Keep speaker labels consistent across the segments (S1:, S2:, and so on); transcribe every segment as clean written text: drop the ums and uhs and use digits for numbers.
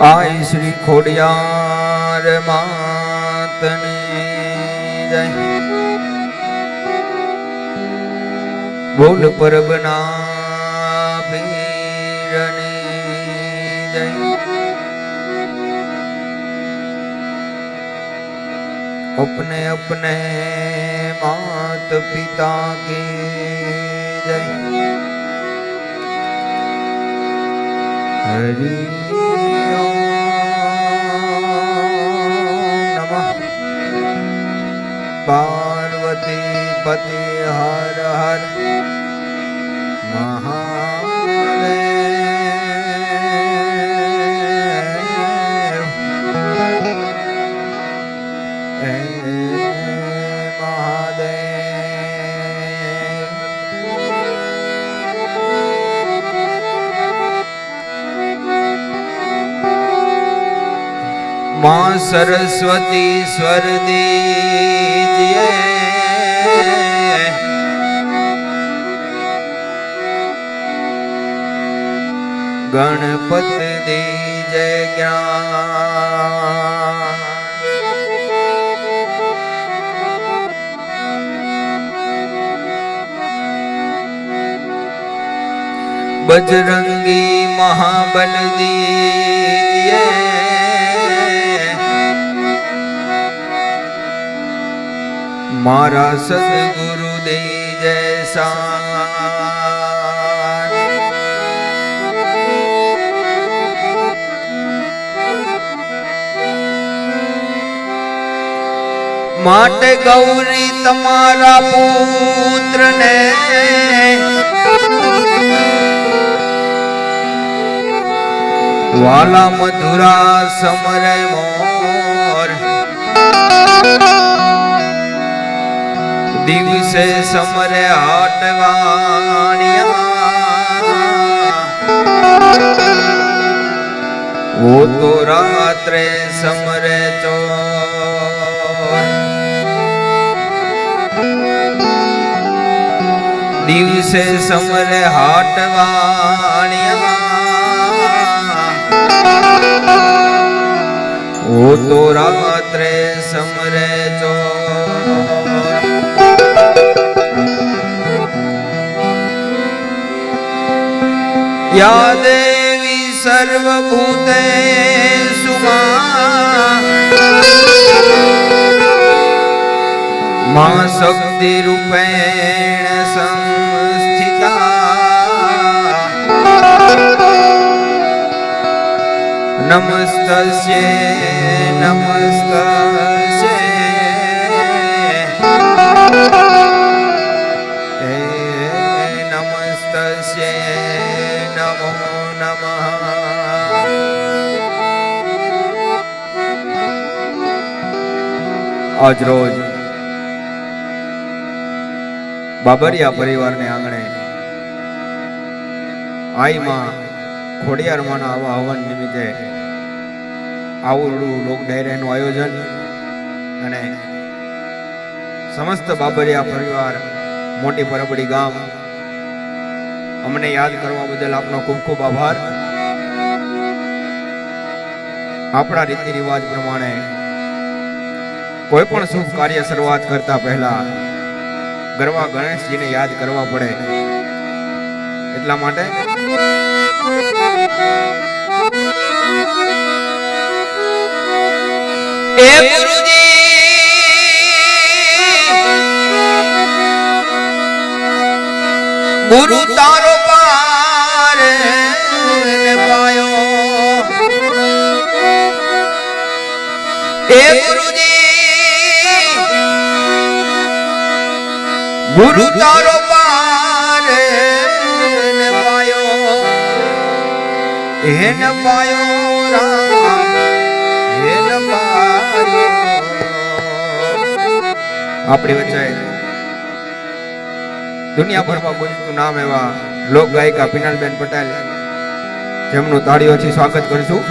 S1: આય શ્રી ખોડિયાર માતને જય। બોલ પરબના પીરને જય। अपने अपने मात पिता के जय। हरि ओम नमः पार्वती पति हर हर मां सरस्वती स्वर दीजिए, गणपत दीजिए ज्ञान। बजरंगी महाबल दीजिए, मारा सदगुरु दे जैसा। माटे गौरी तमारा पुत्र ने वाला मधुरा समरे मोर। दिवसे समरे हाटवाणिया, वो तो रात्रे समरे चोर। दिवसे समरे हाटवाणिया, वो तो रात्रे समरे चोर। या देवी सर्वभूतेषु मां शक्ति रूपेण संस्थिता। नमस्तस्यै नमस्तस्यै नमस्तस्यै नमो नमः। आज रोज बाबरिया परिवार ने आंगणे आई मां खोडियार माना आवा हवन निमित्ते आवडू लोक डायराનું આયોજન અને સમસ્ત બાબરિયા પરિવાર મોટી પરબડી ગામ અમને યાદ કરવા બદલ આપનો ખૂબ ખૂબ આભાર। આપણા રીતિ રિવાજ પ્રમાણે કોઈ પણ શુભ કાર્ય શરૂઆત કરતા પહેલા ગરવા ગણેશજીને યાદ કરવા પડે, એટલા માટે ए गुरुजी गुरु तारो पार ने पायो। ए गुरुजी गुरु तारो पार ने पायो, ए न पायो राम ए न पायो। આપણી વચ્ચે દુનિયાભરમાં ગુંજતું નામ એવા લોક ગાયિકા પિનાલબેન પટેલ, જેમનું તાળીઓથી સ્વાગત કરીશું।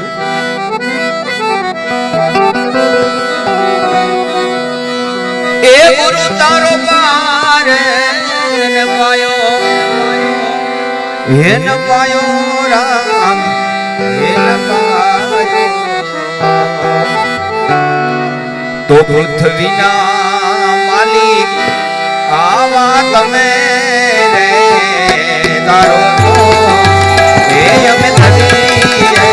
S1: એ ગુરુ તારો પાર ને પાયો, હે ન પાયો રામ હે ન પાયો। તો પૃથ્વીના માલિક આવા તમે રે તારો એ અમે ધરીએ રે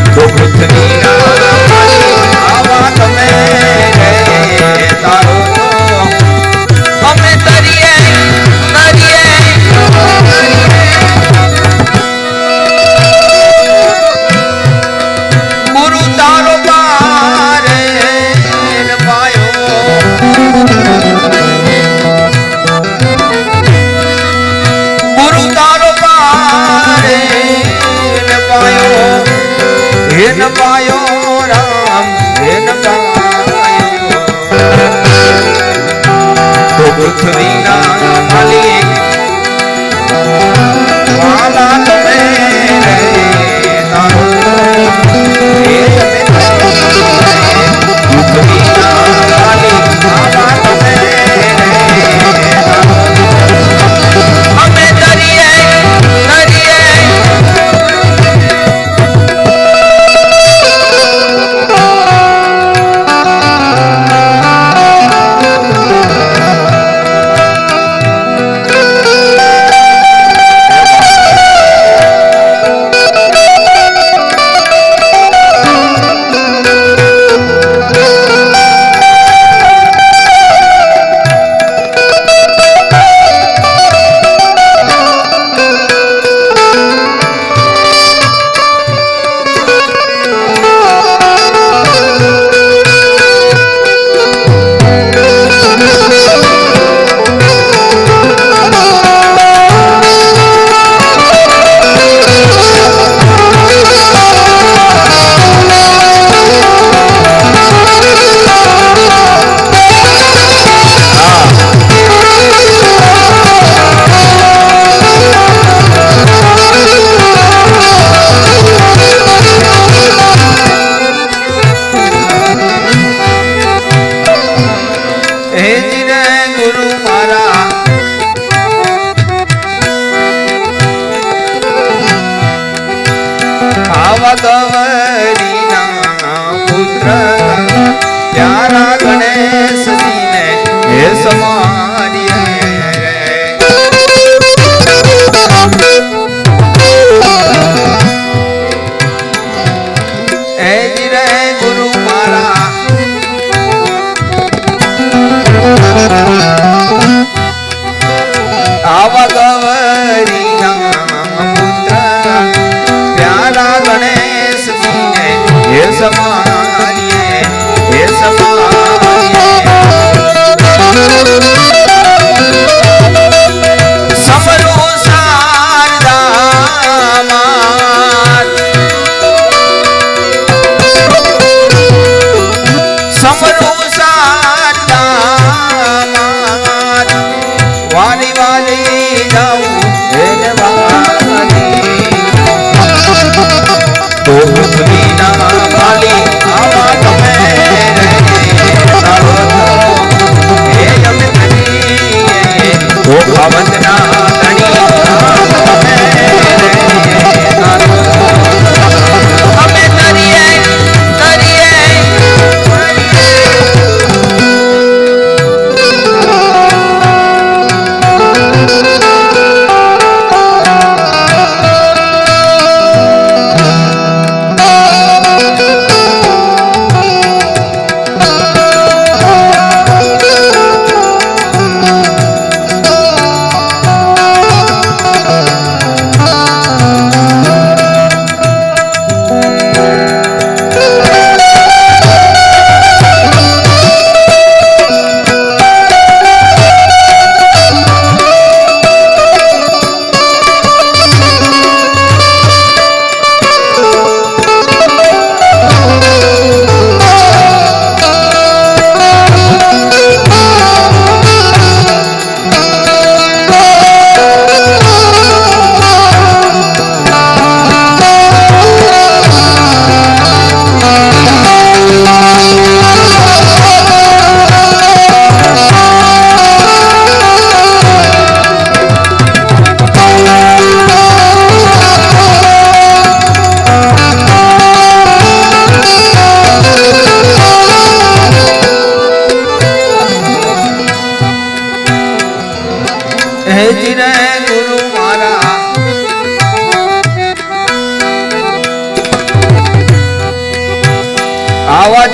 S1: તો પૃથ્વીના માલિક આવા તમે રે તારો અમે ધરીએ ગુરુ તારો પારે પાયો ગુરુ તારો પારે પાયો હેન પાયો રામ હેન પાયો તો પૃથ્વીના માલિક વાલા તમે રે તારો ગૌરીના પુત્ર પ્યારા ગણેશ જીને હે સમારીએ હે રે ગુરુ મારા આવા ગૌરીના પુત્ર પ્યારા ગણેશ જીને હે સમારીએ હે સમારીએ સમરો શારદા માત સમરો શારદા માત વાલી વાલી જાઉં હે વાલી તો પૃથ્વીના માલિક આવા તમે રે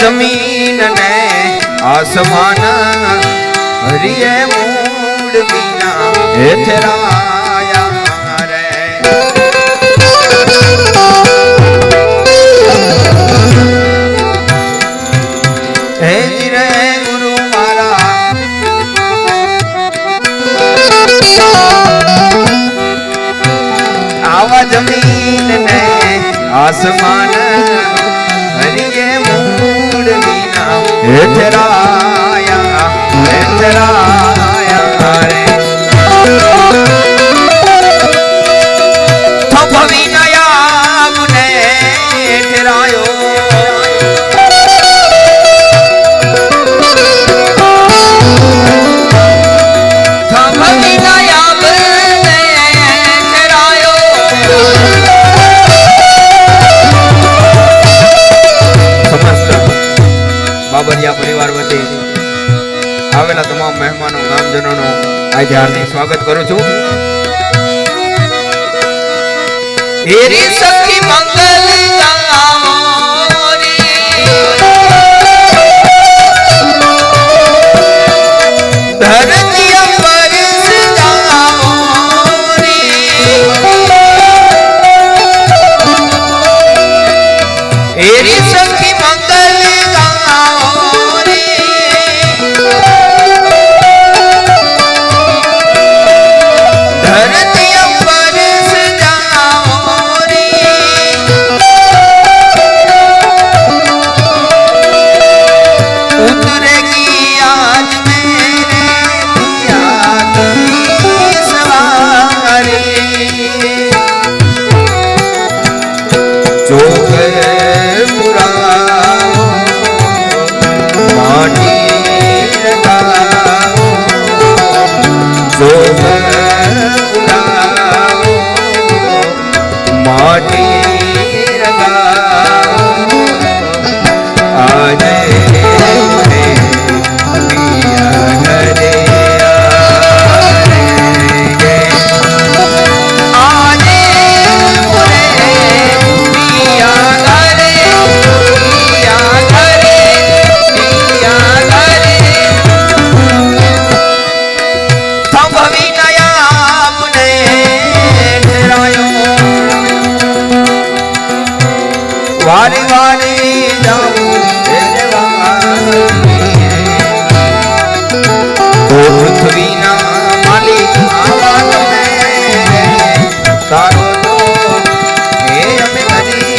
S1: જમીન ને આસમાન હરિએ મૂળ વિના હેઠરાયા રે હે રે ગુરુ મારા આવા જમીન ને આસમાન હરિએ મૂળ વિના હેઠરાયા હેઠરાયા રે ભવી નયા મુને હેઠરાયો ભવી નયા મુને હેઠરાયો સમસ્ત બાબરિયા પરિવાર વતી આવેલા તમામ મહેમાનો ગામજનોનો આજે હાર્દિક સ્વાગત કરું છું. એરી સખી મંગલ ધરતી અંબર એરી સખી મંગલ ધરતી અંબર उतरेगी आज मेरे पिया की सवारी चौक पुराओ माटी लगाओ चौक पुराओ माटी लगाओ आज वारी वारी जाऊं तो पृथ्वी ना मालिक आवा તમે તારો તો હે અમે કરી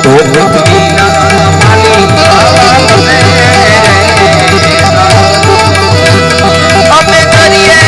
S1: તો પૃથ્વી ના માલિક આવા તમે અમે કરીએ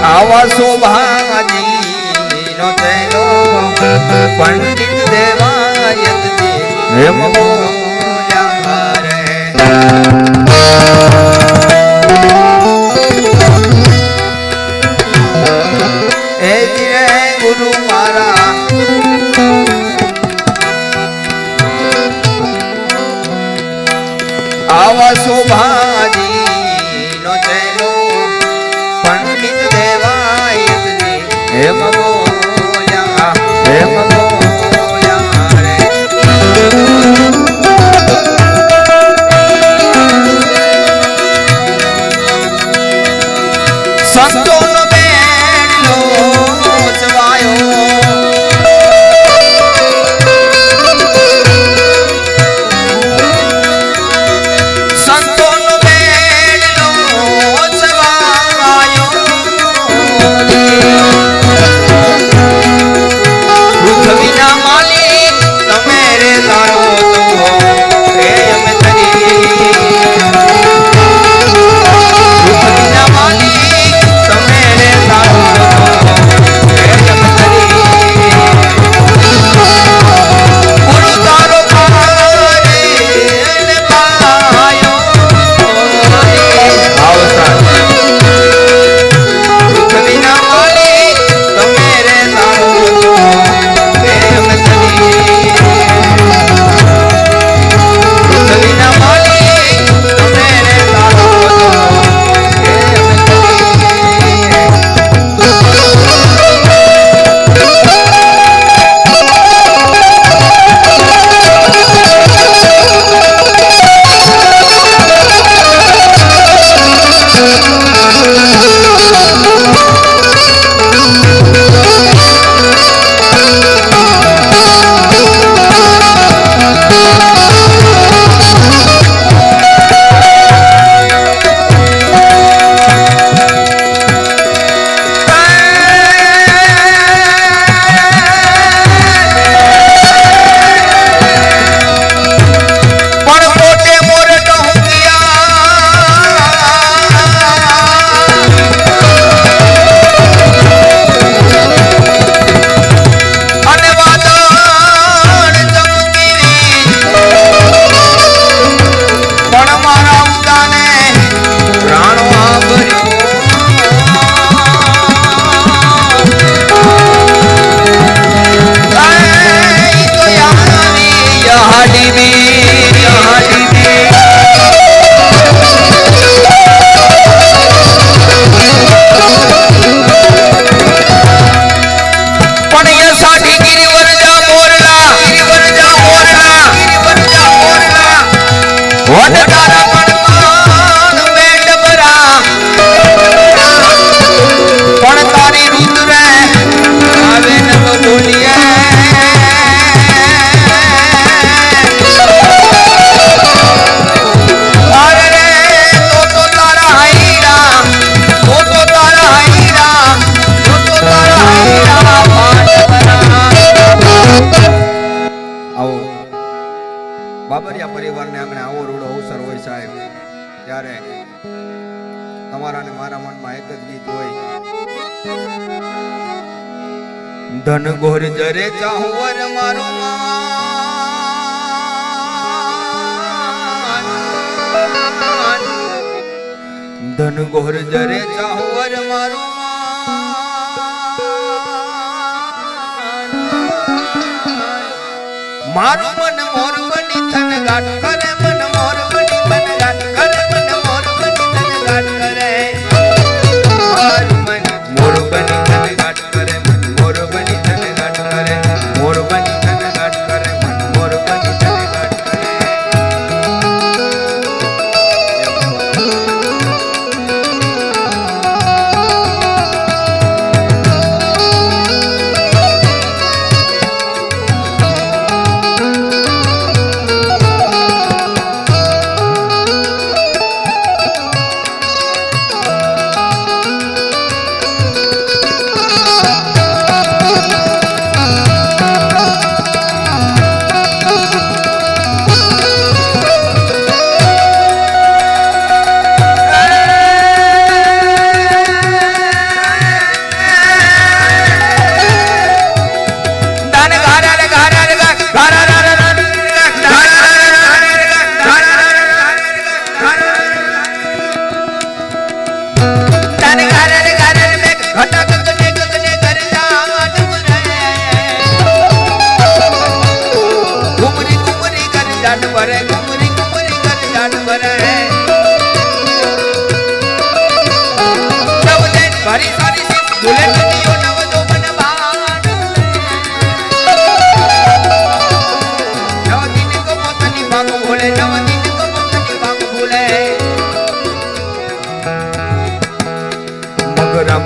S1: આવા શોભાજી નો તેલો પંડિત દેવાયતજી હેમ બોલ્યા રે એ ગુરુ મારા આવા શોભાજી નો તેલો પંડિત દેવા ત્યારે તમારા ને મારા મનમાં એક જ ગીત હોય, ધન ગોર જરે ચાહુવર મારો ધન ગોર જરે ચાહુવર મારો મારું મન મોર બની થન ગાટ કરે, મન મોર બની થન ગાટ કરે, મન મોર બની થન ગાટ કરે, મારું મન મોર બની થન ગાટ કરે, મન મોર બની થન ગાટ કરે, મોર બની થન ગાટ કરે, મન મોર બની થન ગાટ કરે.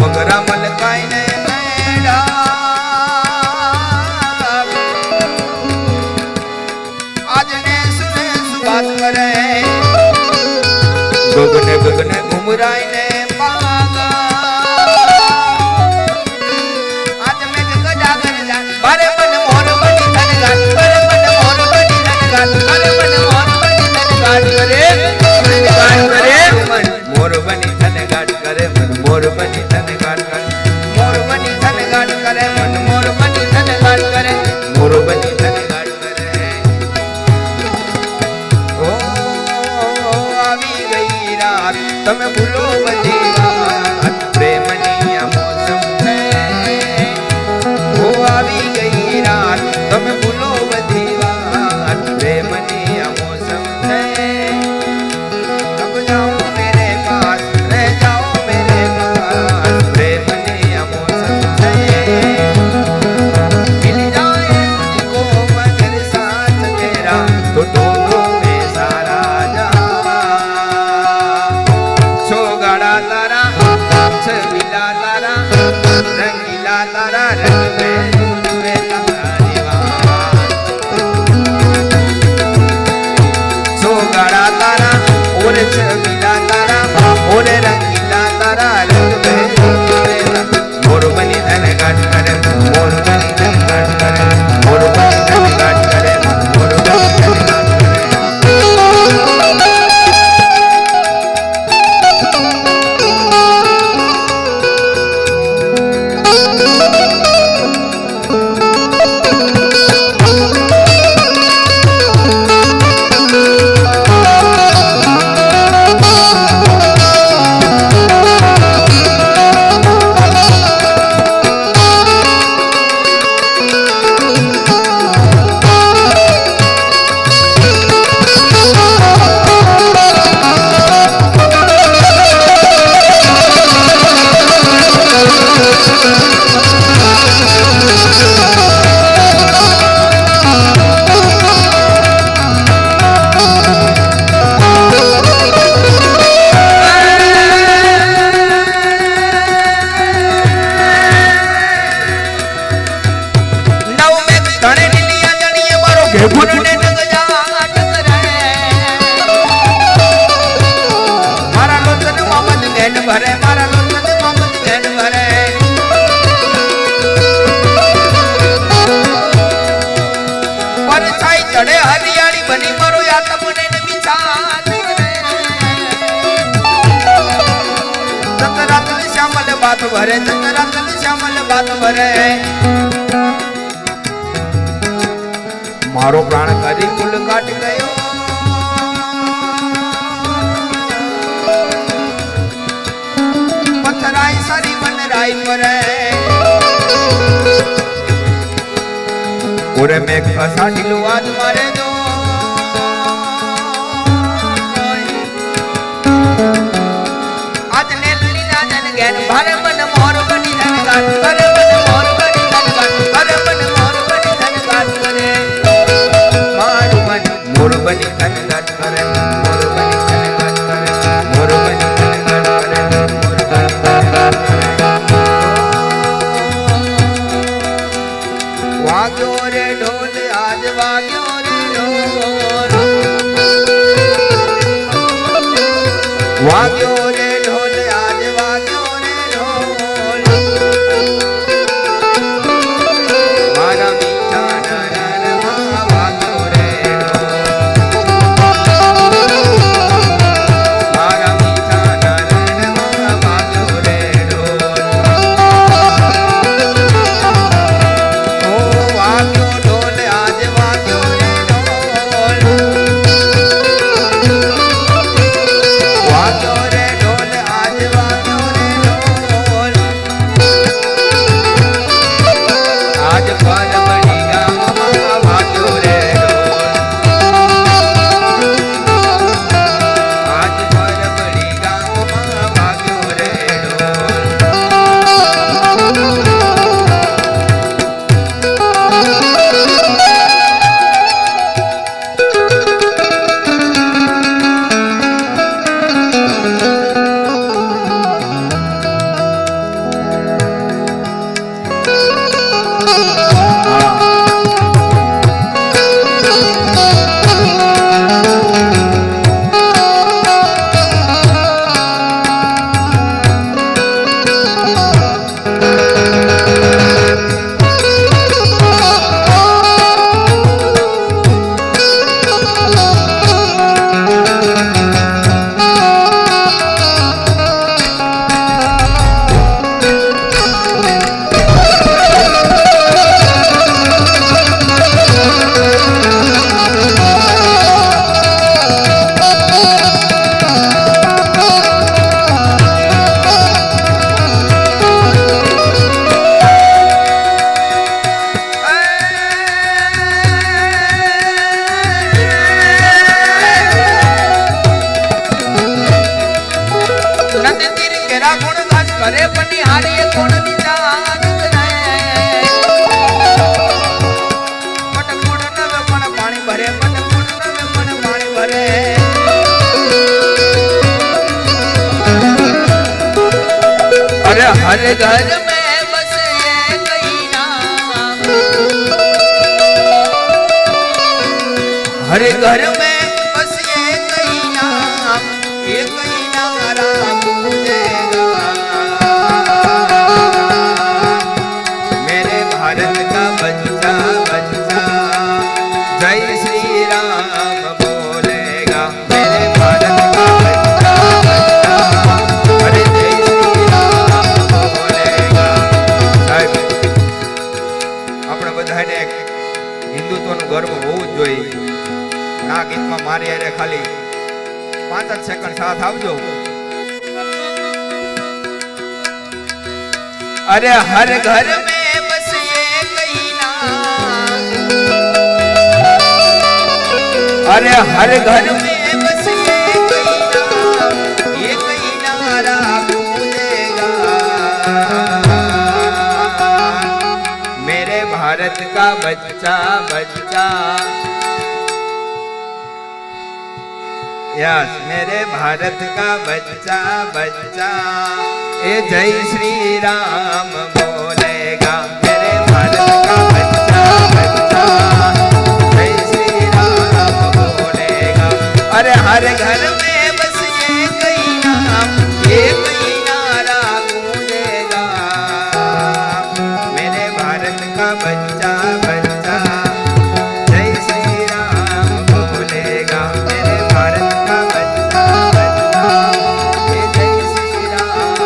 S1: મગરા મલકાઈ ને આજને સુને સુબાત કરે, ગગને ગગને ઘુમરાઈ ને પાગા આજ મે ગજા કર જા મારે મન મોર બની થન ગાટ કરે, મન મોર બની થન ગાટ કરે, મન મોર બની થન ગાટ કરે, મન મોર બની થન ગાટ કરે, મન મોર બની થન ગાટ કરે, મોર બની થન ગાટ કરે, મન મોર બની થન ગાટ કરે, મોર બની થન ગાટ કરે. ઓ આવી ગઈ રાત તમે ભૂલો બધી વાત, પ્રેમની આ મોસમ છે. ઓ આવી ગઈ રાત તમે ભૂલો બધી વાત, પ્રેમની આ મોસમ છે. अब जाओ मेरे पास, रह जाओ मेरे पास, प्रेमनी आ मौसम है. मिल जाए मुझको मगर साथ तेरा तो ढूंढो मैं सारा जहां. छोगाड़ा तारा छबीला तारा रंगीला तारा रंग में डूबे तारा दीवान. छोगाड़ा तारा और छबीला तारा और रंगीला तारा रंग में डूबे तारा. मोर बनी धन गाट करे, मोर बनी धन गाट करे, मोर बनी धन गाट करे, मोर बनी धन गाट करे. વાત ભરે મારો પ્રાણ કરી કુલ કાટ ગયો પથરાઈ સારી મનરાઈ પરે ઓરે મેં કસાડીલું આજ મારે જો આજ ને લીલા જન ગેન ભારે મન મોર બની ધન ગાટ કરે મન મોર બની ધન ગાટ કરે મન મોર બની ધન ગાટ કરે મારું મન મોર બની ધન ગાટ કરે મોર બની ધન ગાટ કરે મોર બની ધન ગાટ કરે મોર બની ધન ગાટ કરે વાગ્યો રે ઢોલ આજ વાગ્યો રે ઢોલ વાગ્યો રે ઢોલ આજ વાગ્યો રે ઢોલ મારા મીઠા નરનમાં વાગ્યો રે ઢોલ મારા મીઠા નરનમાં વાગ્યો રે ઢોલ ઓ વાગ્યો ઢોલ આજ વાગ્યો રે ઢોલ વાગ્યો રે ઢોલ આજ વાગ્યો રે ઢોલ આજ પરબડી ગામમાં વાગ્યો રે ઢોલ આજ પરબડી ગામમાં વાગ્યો રે ઢોલ કરે પની હારી કોણ દીધા પટ કોણ નવે પણ પાણી ભરે પટ કોણ નવે પણ પાણી ભરે અરે હર ઘર में बस ये कहीं नाम हर घर में बस ये कहीं नाम ये कहीं नाम पूजेगा मेरे भारत का बच्चा बच्चा जय श्री राम बोलेगा मेरे भारत का बच्चा बच्चा अरे जय श्री राम बोलेगा साहेब આપણે બધાને હિન્દુત્વનું ગર્વ હોવું જ જોઈએ આ ગીતમાં મારી હારે ખાલી 5 સેકન્ડ સાથ આપજો अरे हर घर में बस ये कहीं नाम अरे हर घर में बस ये कहीं नाम ये कहीं नारा गूंजेगा मेरे भारत का बच्चा बच्चा यस मेरे भारत का बच्चा बच्चा ए जय श्री राम बोलेगा मेरे भारत का बच्चा बच्चा जय श्री राम बोलेगा अरे हर घर में बस ये कहीं नाम ये कहीं नारा गूंजेगा मेरे भारत का बच्चा बच्चा जय श्री राम बोलेगा मेरे भारत का बच्चा बच्चा ये जय श्री राम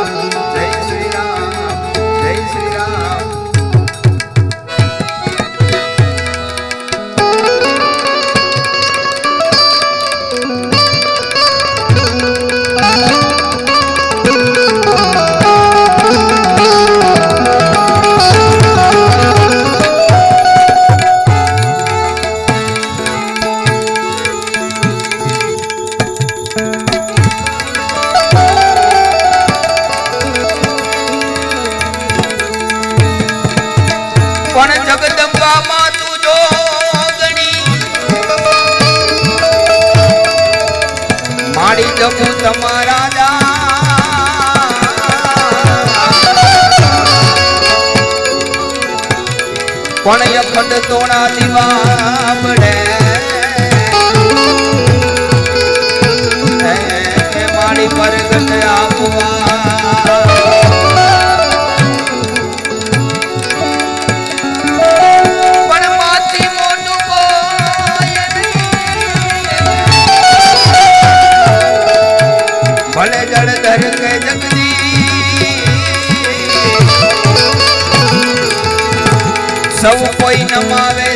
S1: जय श्री राम जय श्री राम પણ જગદંબામાં તું જો ગણી માડી જપું તમારા પણ અખંડ તોણા દીવા પડે માડી પરગટ આપવા પણ માથી મોટું ભલે જળધર કે જગદી સૌ કોઈ નમાવે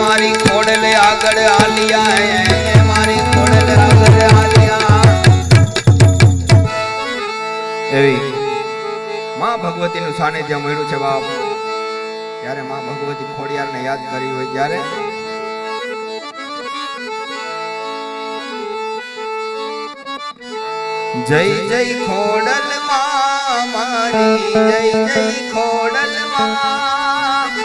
S1: મારી ખોડલે આગળ આલિયા મારી ખોડલે આગળ આલિયા એવી માં ભગવતીનું સાનિધ્ય મળ્યું છે બાપ ત્યારે માં ભગવતી ખોડિયારને યાદ કરી હોય ત્યારે જય જય ખોડલ માં મારી જય જય ખોડલ માં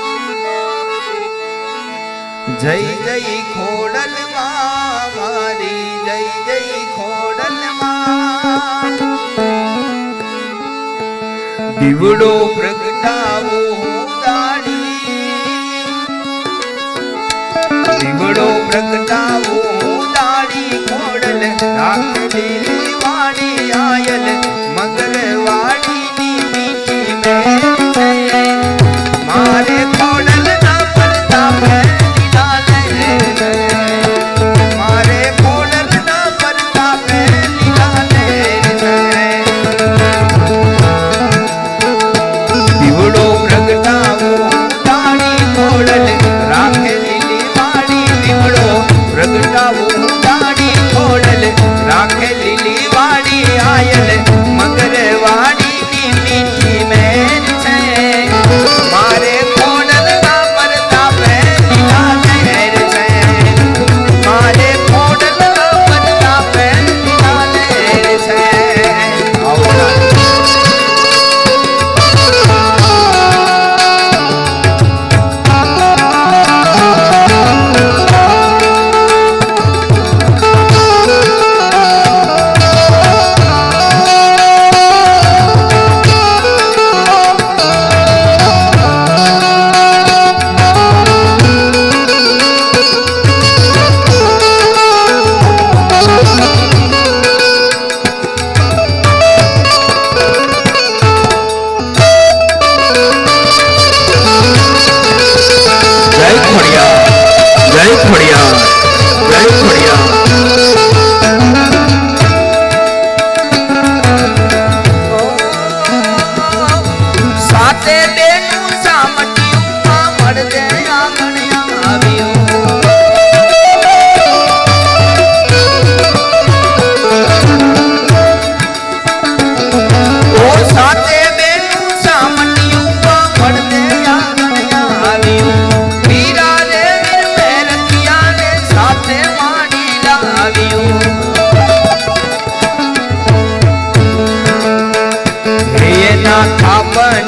S1: જય જય ખોડલ માં મારી જય જય ખોડલ માં દીવડો પ્રગટાવો દાડી દીવડો પ્રગટાવો દાડી ખોડલ રાખેલી આયલ મગરવાડી ની મીઠી મેલ છે મારે ખોડલ ના પડતા પહેલીલા લે મારે ખોડલ ના પડતા પહેલીલા લે દીવડો પ્રગટાવો દાડી ખોડલ રાખેલી વાડી દીવડો પ્રગટાવો દાડી ખોડલ રાખેલી આયલ મગરવાડી ની મીઠી મેલ છે મારે ખોડલ ના પડતા પહેલીલા લહેર છે મારે ખોડલ ના પડતા પહેલીલા લહેર છે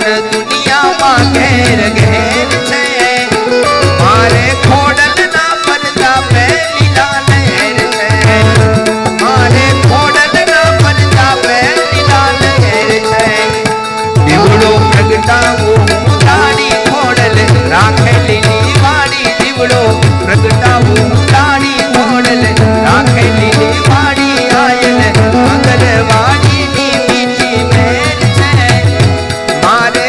S1: દુનિયામાં ઘેર ઘેર છે મારે ખોડલ ના પડતા પહેલીલા લહેર છે મારે ખોડલ ના પડતા પહેલીલા લહેર છે દીવડો પ્રગટાવો દાડી ખોડલ રાખેલી વાડી દીવડો પ્રગટાવો દાડી ખોડલ રાખેલી વાડી આયલ મંગલવાડી ની મીઠી મેલ છે મારે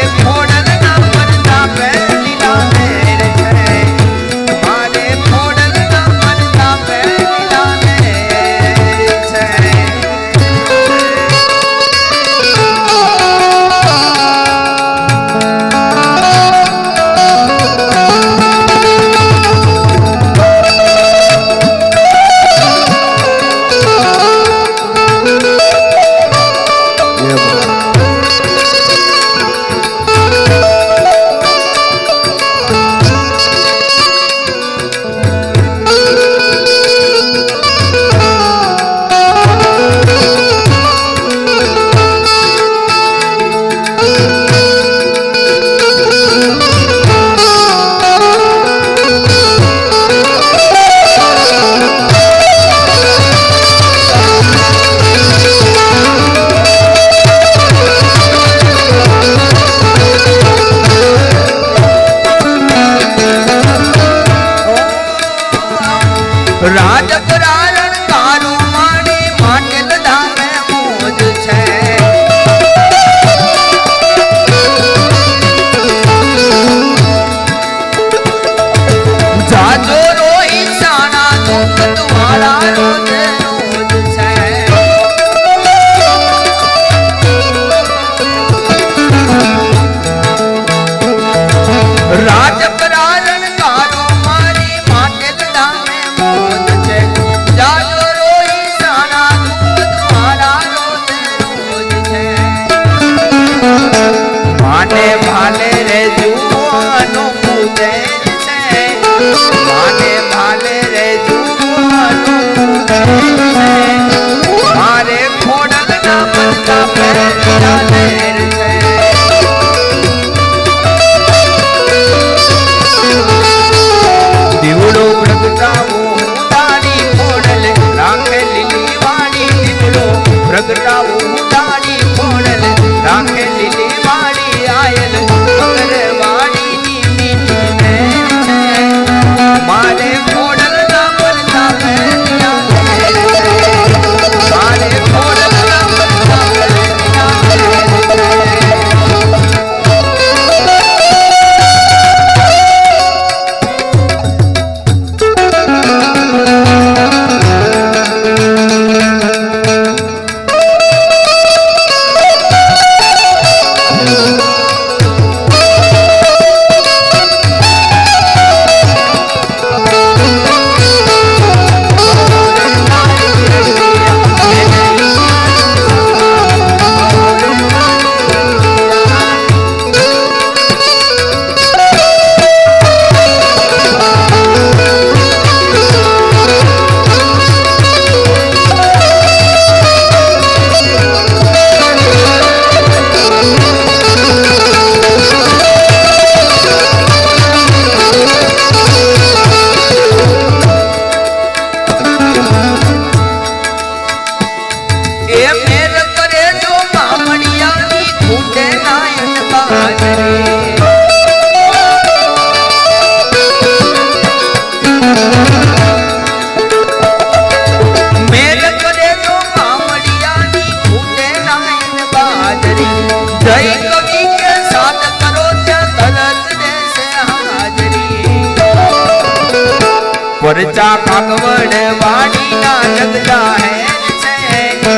S1: વરચા કાગવડ વાડીના જગદા હેર છે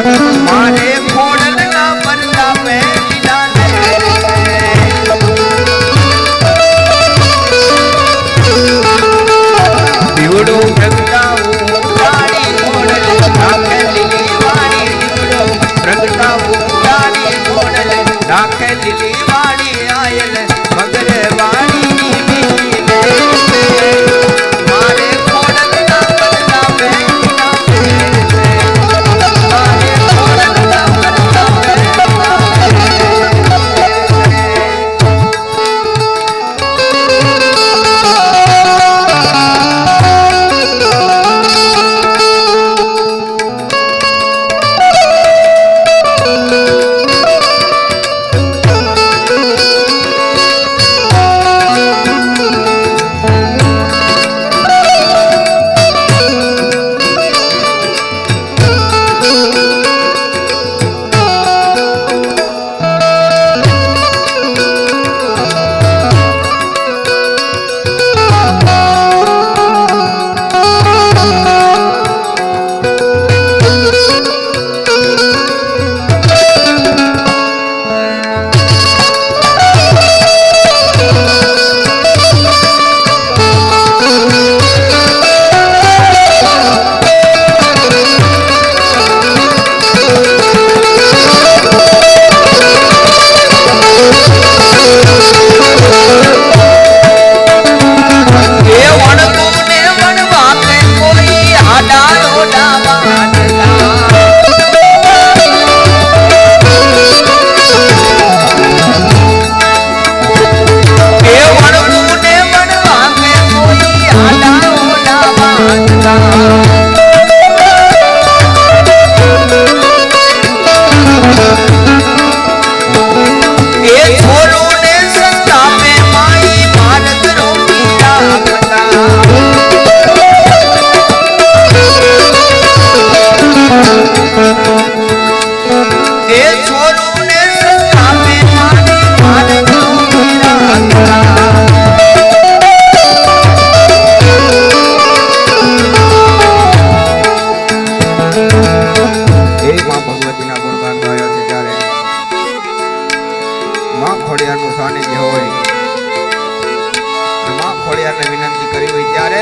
S1: મારે ખોડલના પરદા પહેરીના લહેર છે દીવડો પ્રગટાવું ઉડાડી ખોડલ રાખે લીલી વાડી દીવડો પ્રગટાવું ઉડાડી ખોડલ રાખે લીલી વાડી આયલ મગર વાડીની બીજી મારે ખોડલના પરદા પહેરીના લહેર છે મારે ખોડલના પરદા પહેરીના ખોડિયારનું સાનિધ્ય હોય માં ખોડિયારને વિનંતી કરી હોય ત્યારે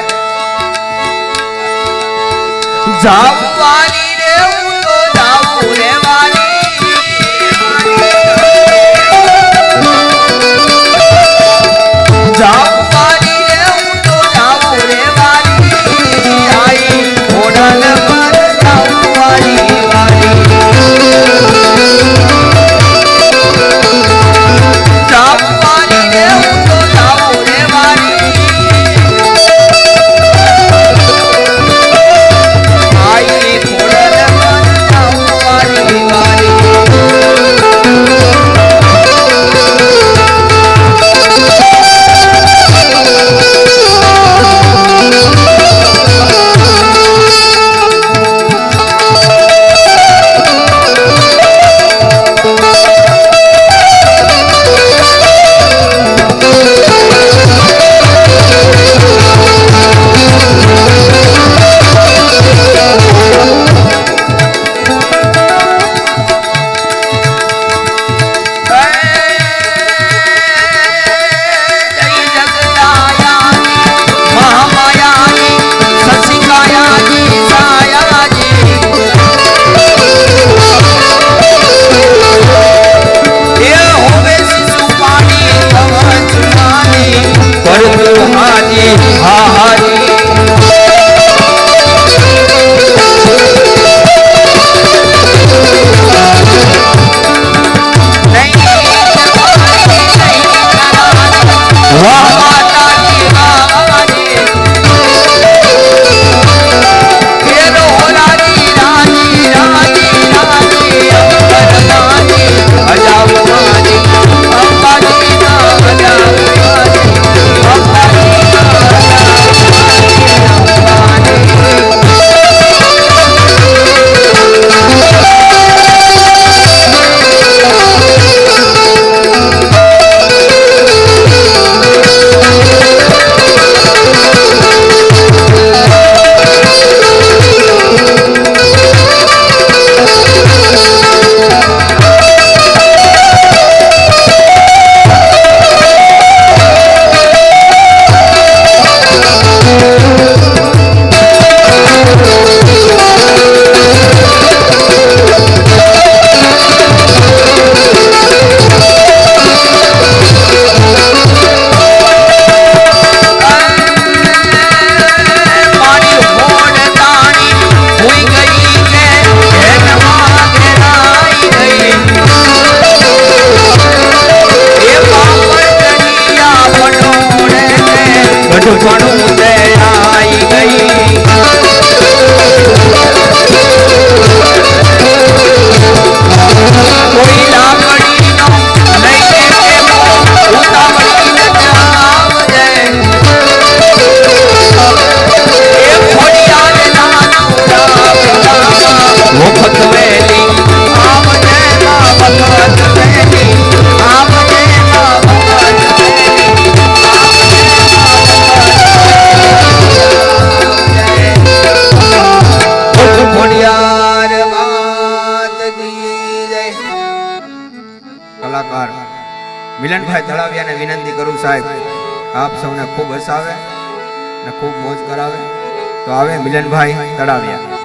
S1: જાવવાની રે હું તો જાવું રે વાલી જાવવાની રે હું તો જાવું રે વાલી આઈ ખોડાલ પર જાવવાની વાલી ખોડલ કલાકાર મિલનભાઈ તળાવિયાને વિનંતી કરું સાહેબ, આપ સૌને ખૂબ હસાવે અને ખૂબ મોજ કરાવે. તો આવે મિલનભાઈ તળાવિયા.